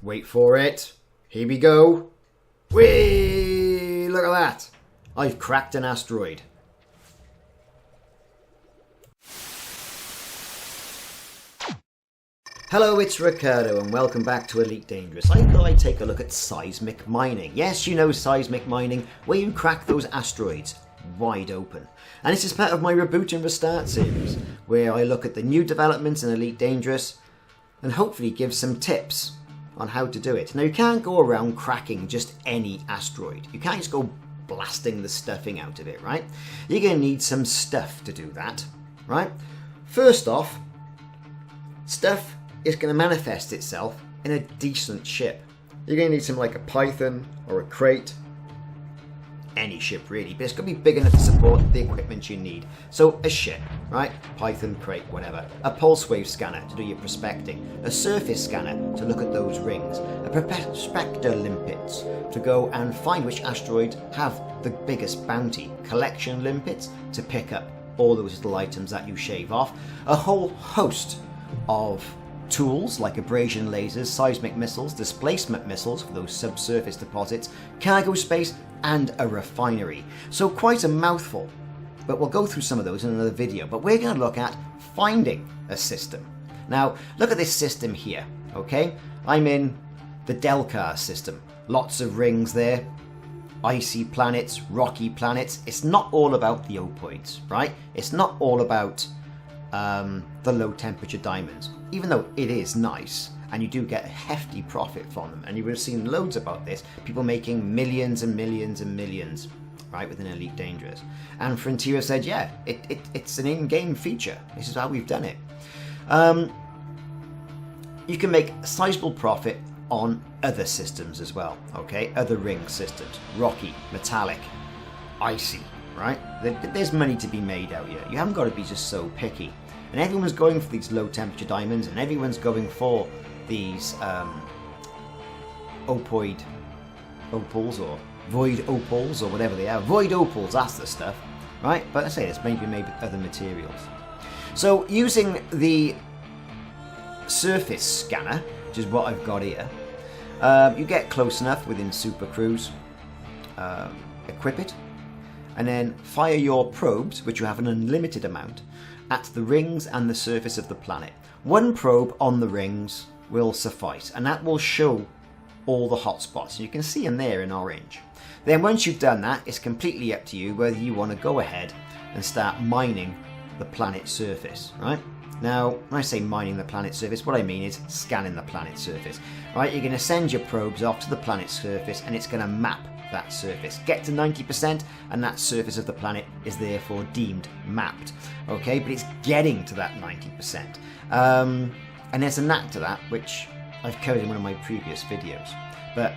Wait for it. Here we go. Whee! Look at that. I've cracked an asteroid. Hello, it's Ricardo and welcome back to Elite Dangerous. I thought I'd take a look at seismic mining. Yes, you know seismic mining, where you crack those asteroids wide open. And this is part of my Reboot and Restart series, where I look at the new developments in Elite Dangerous and hopefully give some tips on how to do it. Now, you can't go around cracking just any asteroid. You can't just go blasting the stuffing out of it, right? You're going to need some stuff to do that, right? First off, stuff is going to manifest itself in a decent ship. You're going to need something like a Python or a crate. Any ship really, but it's going to be big enough to support the equipment you need. So a ship, right? Python, crate, whatever. A pulse wave scanner to do your prospecting. A surface scanner to look at those rings. A prospector limpets to go and find which asteroids have the biggest bounty. Collection limpets to pick up all those little items that you shave off. A whole host of tools like abrasion lasers, seismic missiles, displacement missiles for those subsurface deposits, cargo space, and a refinery. So quite a mouthful, but we'll go through some of those in another video. But we're going to look at finding a system. Now, look at this system here, okay? I'm in the Delcar system. Lots of rings there, icy planets, rocky planets. It's not all about the opoids, right? It's not all about the low temperature diamonds, even though it is nice and you do get a hefty profit from them, and you would have seen loads about this, people making millions and millions and millions, right, within Elite Dangerous. And Frontier said, yeah, it's an in-game feature, this is how we've done it. You can make a sizable profit on other systems as well, okay, other ring systems, rocky, metallic, icy, right? There's money to be made out here. You haven't got to be just so picky. And everyone's going for these low temperature diamonds, and everyone's going for these opoid opals or void opals or whatever they are. Void opals, that's the stuff, right? But I say it's maybe made with other materials. So using the surface scanner, which is what I've got here, you get close enough within Super Cruise, equip it, and then fire your probes, which you have an unlimited amount, at the rings and the surface of the planet. One probe on the rings will suffice, and that will show all the hotspots. You can see them there in orange. Then once you've done that, it's completely up to you whether you want to go ahead and start mining the planet's surface, right? Now, when I say mining the planet's surface, what I mean is scanning the planet's surface, right? You're going to send your probes off to the planet's surface, and it's going to map that surface. Get to 90%, and that surface of the planet is therefore deemed mapped. Okay, but it's getting to that 90%. And there's a knack to that, which I've covered in one of my previous videos. But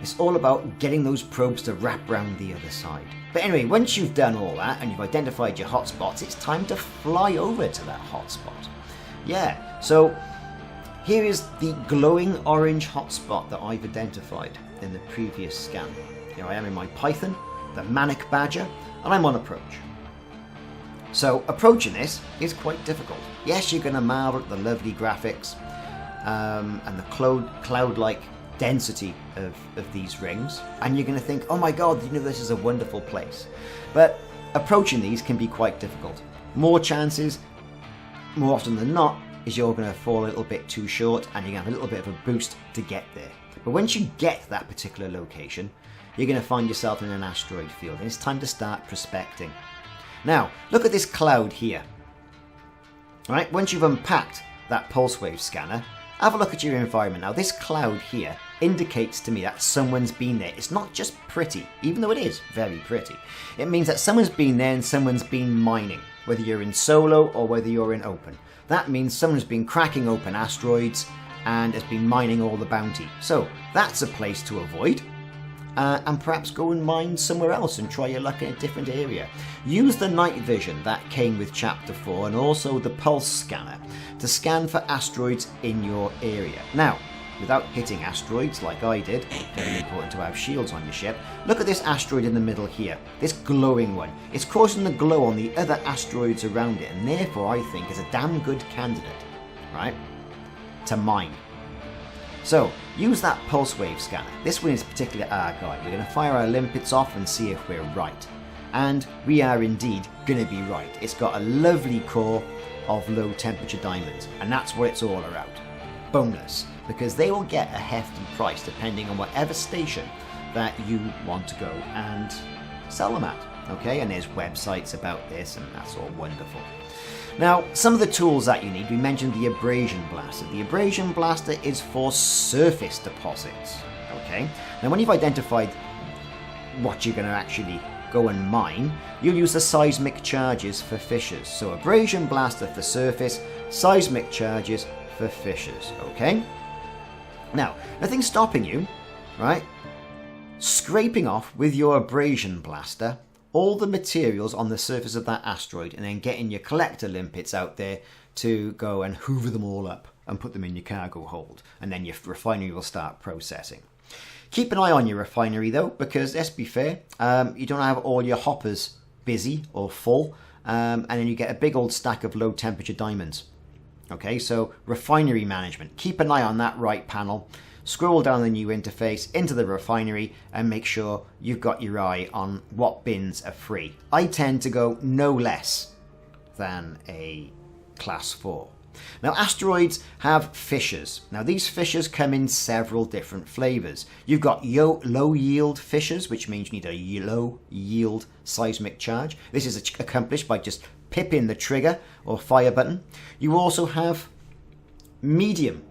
it's all about getting those probes to wrap around the other side. But anyway, once you've done all that and you've identified your hotspots, it's time to fly over to that hotspot. Yeah, so here is the glowing orange hotspot that I've identified in the previous scan. Here I am in my Python, the Manic Badger, and I'm on approach. So approaching this is quite difficult. Yes, you're going to marvel at the lovely graphics and the cloud-like density of these rings, and you're going to think, oh my god, you know, this is a wonderful place. But approaching these can be quite difficult. More chances, more often than not, is you're going to fall a little bit too short and you're going to have a little bit of a boost to get there. But once you get to that particular location, you're going to find yourself in an asteroid field, and it's time to start prospecting. Now, look at this cloud here. Right, once you've unpacked that pulse wave scanner, have a look at your environment. Now, this cloud here indicates to me that someone's been there. It's not just pretty, even though it is very pretty. It means that someone's been there and someone's been mining, whether you're in solo or whether you're in open. That means someone's been cracking open asteroids and has been mining all the bounty. So, that's a place to avoid. And perhaps go and mine somewhere else and try your luck in a different area. Use the night vision that came with Chapter 4 and also the pulse scanner to scan for asteroids in your area. Now, without hitting asteroids like I did, very important to have shields on your ship, look at this asteroid in the middle here, this glowing one. It's causing the glow on the other asteroids around it, and therefore I think is a damn good candidate, right, to mine. So, use that pulse wave scanner. This one is particularly our guide. We're going to fire our limpets off and see if we're right. And we are indeed going to be right. It's got a lovely core of low temperature diamonds, and that's what it's all about. Boneless, because they will get a hefty price depending on whatever station that you want to go and sell them at. Okay, and there's websites about this, and that's all wonderful. Now, some of the tools that you need, we mentioned the abrasion blaster. The abrasion blaster is for surface deposits. Okay, now when you've identified what you're going to actually go and mine, you'll use the seismic charges for fissures. So abrasion blaster for surface, seismic charges for fissures. Okay, now nothing's stopping you, right, scraping off with your abrasion blaster all the materials on the surface of that asteroid, and then getting your collector limpets out there to go and hoover them all up and put them in your cargo hold, and then your refinery will start processing. Keep an eye on your refinery though, because let's be fair, you don't have all your hoppers busy or full, and then you get a big old stack of low temperature diamonds. Okay, so refinery management, keep an eye on that right panel. Scroll down the new interface into the refinery and make sure you've got your eye on what bins are free. I tend to go no less than a class 4. Now, asteroids have fissures. Now, these fissures come in several different flavors. You've got low yield fissures, which means you need a low yield seismic charge. This is accomplished by just pipping the trigger or fire button. You also have medium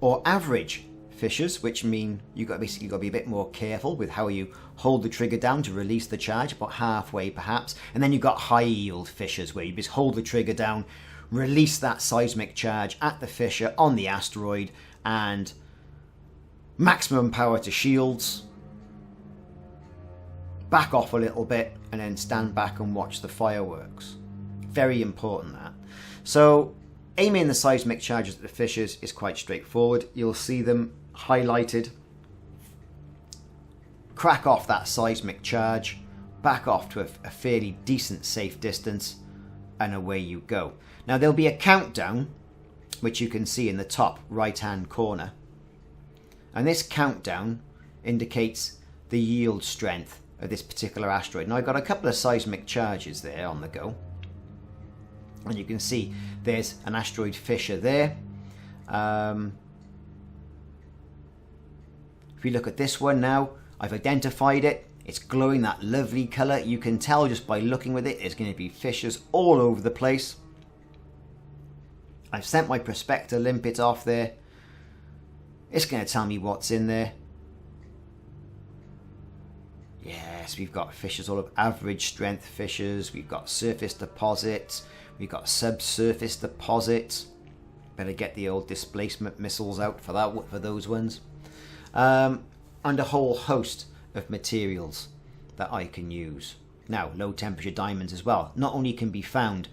or average fissures, which mean you've got to be a bit more careful with how you hold the trigger down to release the charge, about halfway perhaps. And then you've got high yield fissures, where you just hold the trigger down, release that seismic charge at the fissure on the asteroid, and maximum power to shields, back off a little bit, and then stand back and watch the fireworks. Very important, that. So aiming the seismic charges at the fissures is quite straightforward. You'll see them highlighted. Crack off that seismic charge, back off to a fairly decent safe distance, and away you go. Now there'll be a countdown, which you can see in the top right hand corner, and this countdown indicates the yield strength of this particular asteroid. Now I've got a couple of seismic charges there on the go, and you can see there's an asteroid fissure there. If we look at this one now, I've identified it. It's glowing that lovely colour. You can tell just by looking with it, there's going to be fissures all over the place. I've sent my prospector limpet off there. It's going to tell me what's in there. Yes, we've got fissures all of average strength fissures. We've got surface deposits. We've got subsurface deposits. Better get the old displacement missiles out for those ones. And a whole host of materials that I can use. Now, low temperature diamonds as well. Not only can be found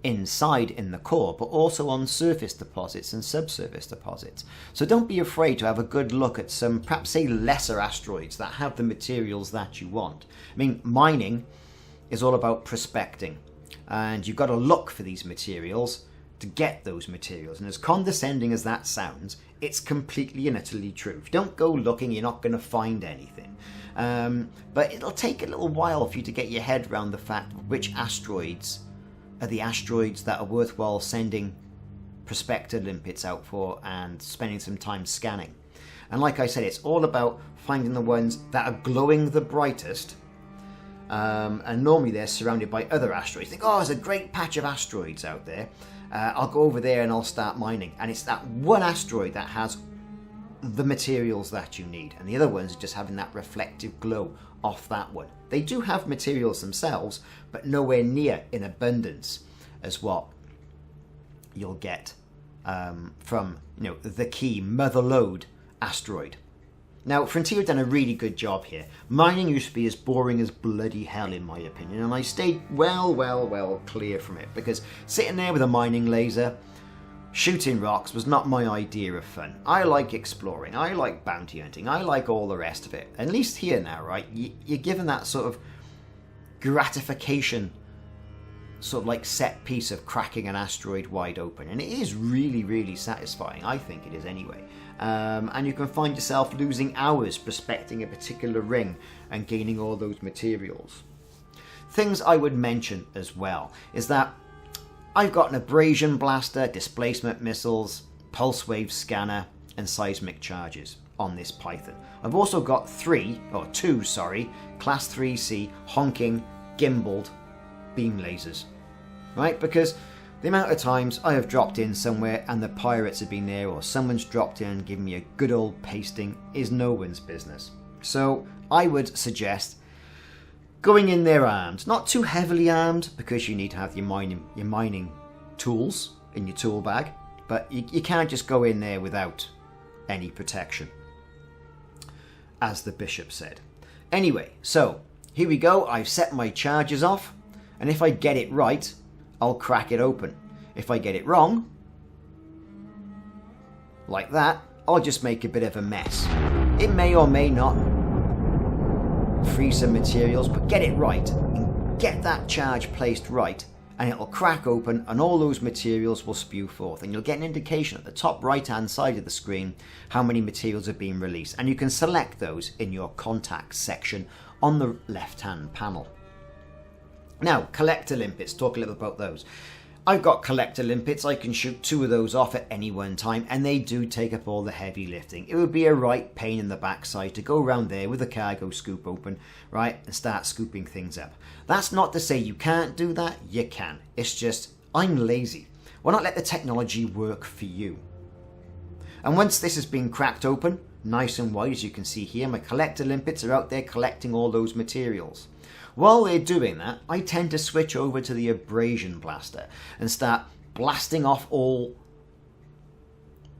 inside in the core, but also on surface deposits and subsurface deposits. So don't be afraid to have a good look at some, perhaps say, lesser asteroids that have the materials that you want. I mean, mining is all about prospecting, and you've got to look for these materials to get those materials. And as condescending as that sounds, it's completely and utterly true. If you don't go looking, you're not going to find anything. But it'll take a little while for you to get your head around the fact which asteroids are the asteroids that are worthwhile sending prospector limpets out for and spending some time scanning. And like I said, it's all about finding the ones that are glowing the brightest, and normally they're surrounded by other asteroids. Think, oh, there's a great patch of asteroids out there. I'll go over there and I'll start mining. And it's that one asteroid that has the materials that you need, and the other ones are just having that reflective glow off that one. They do have materials themselves, but nowhere near in abundance as what you'll get from the key Mother Lode asteroid. Now, Frontier have done a really good job here. Mining used to be as boring as bloody hell, in my opinion, and I stayed well clear from it, because sitting there with a mining laser, shooting rocks was not my idea of fun. I like exploring, I like bounty hunting, I like all the rest of it. At least here now, right, you're given that sort of gratification, sort of like set piece of cracking an asteroid wide open, and it is really satisfying. I think it is anyway. and you can find yourself losing hours prospecting a particular ring and gaining all those materials. Things I would mention as well is that I've got an abrasion blaster, displacement missiles, pulse wave scanner, and seismic charges on this Python. I've also got two Class 3C honking, gimbaled beam lasers, right? Because the amount of times I have dropped in somewhere and the pirates have been there, or someone's dropped in and given me a good old pasting, is no one's business. So I would suggest going in there armed, not too heavily armed, because you need to have your mining tools in your tool bag, but you can't just go in there without any protection, as the bishop said. Anyway, so here we go. I've set my charges off, and if I get it right, I'll crack it open. If I get it wrong, like that, I'll just make a bit of a mess. It may or may not free some materials, but get it right and get that charge placed right, and it'll crack open and all those materials will spew forth, and you'll get an indication at the top right hand side of the screen how many materials are being released, and you can select those in your contacts section on the left hand panel. Now, collector limpets, talk a little about those. I've got collector limpets. I can shoot 2 of those off at any one time, and they do take up all the heavy lifting. It would be a right pain in the backside to go around there with a cargo scoop open, right, and start scooping things up. That's not to say you can't do that. You can. It's just, I'm lazy. Why not let the technology work for you? And once this has been cracked open, nice and wide, as you can see here, my collector limpets are out there collecting all those materials. While they're doing that, I tend to switch over to the abrasion blaster and start blasting off all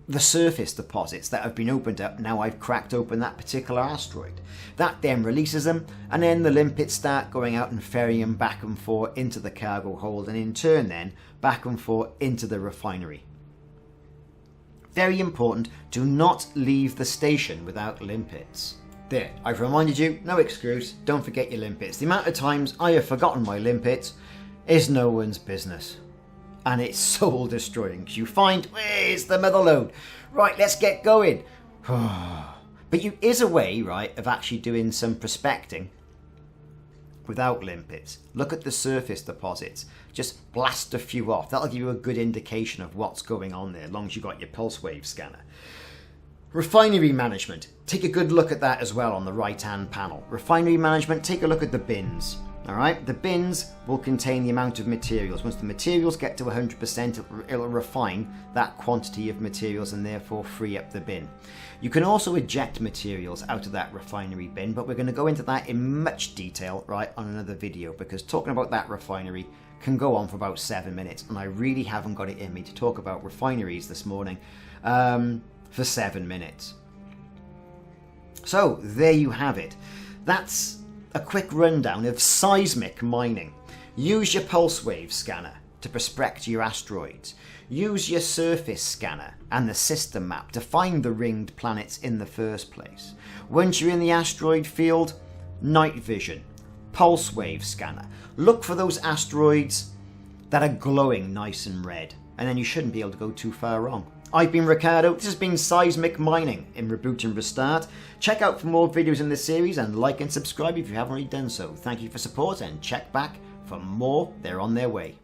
the surface deposits that have been opened up. Now I've cracked open that particular asteroid. That then releases them, and then the limpets start going out and ferrying back and forth into the cargo hold, and in turn then back and forth into the refinery. Very important, do not leave the station without limpets. There, I've reminded you, no excuse, don't forget your limpets. The amount of times I have forgotten my limpets is no one's business. And it's soul destroying, because you find, where's the mother load? Right, let's get going. But you is a way, right, of actually doing some prospecting without limpets. Look at the surface deposits. Just blast a few off. That'll give you a good indication of what's going on there, as long as you've got your pulse wave scanner. Refinery Management. Take a good look at that as well on the right-hand panel. Refinery Management, take a look at the bins. Alright, the bins will contain the amount of materials. Once the materials get to 100%, it'll refine that quantity of materials and therefore free up the bin. You can also eject materials out of that refinery bin, but we're going to go into that in much detail, right, on another video, because talking about that refinery can go on for about 7 minutes, and I really haven't got it in me to talk about refineries this morning for 7 minutes. So, there you have it. That's a quick rundown of seismic mining. Use your pulse wave scanner to prospect your asteroids. Use your surface scanner and the system map to find the ringed planets in the first place. Once you're in the asteroid field, night vision, pulse wave scanner. Look for those asteroids that are glowing nice and red, and then you shouldn't be able to go too far wrong. I've been Ricardo, this has been Seismic Mining in Reboot and Restart. Check out for more videos in this series and like and subscribe if you haven't already done so. Thank you for support and check back for more, they're on their way.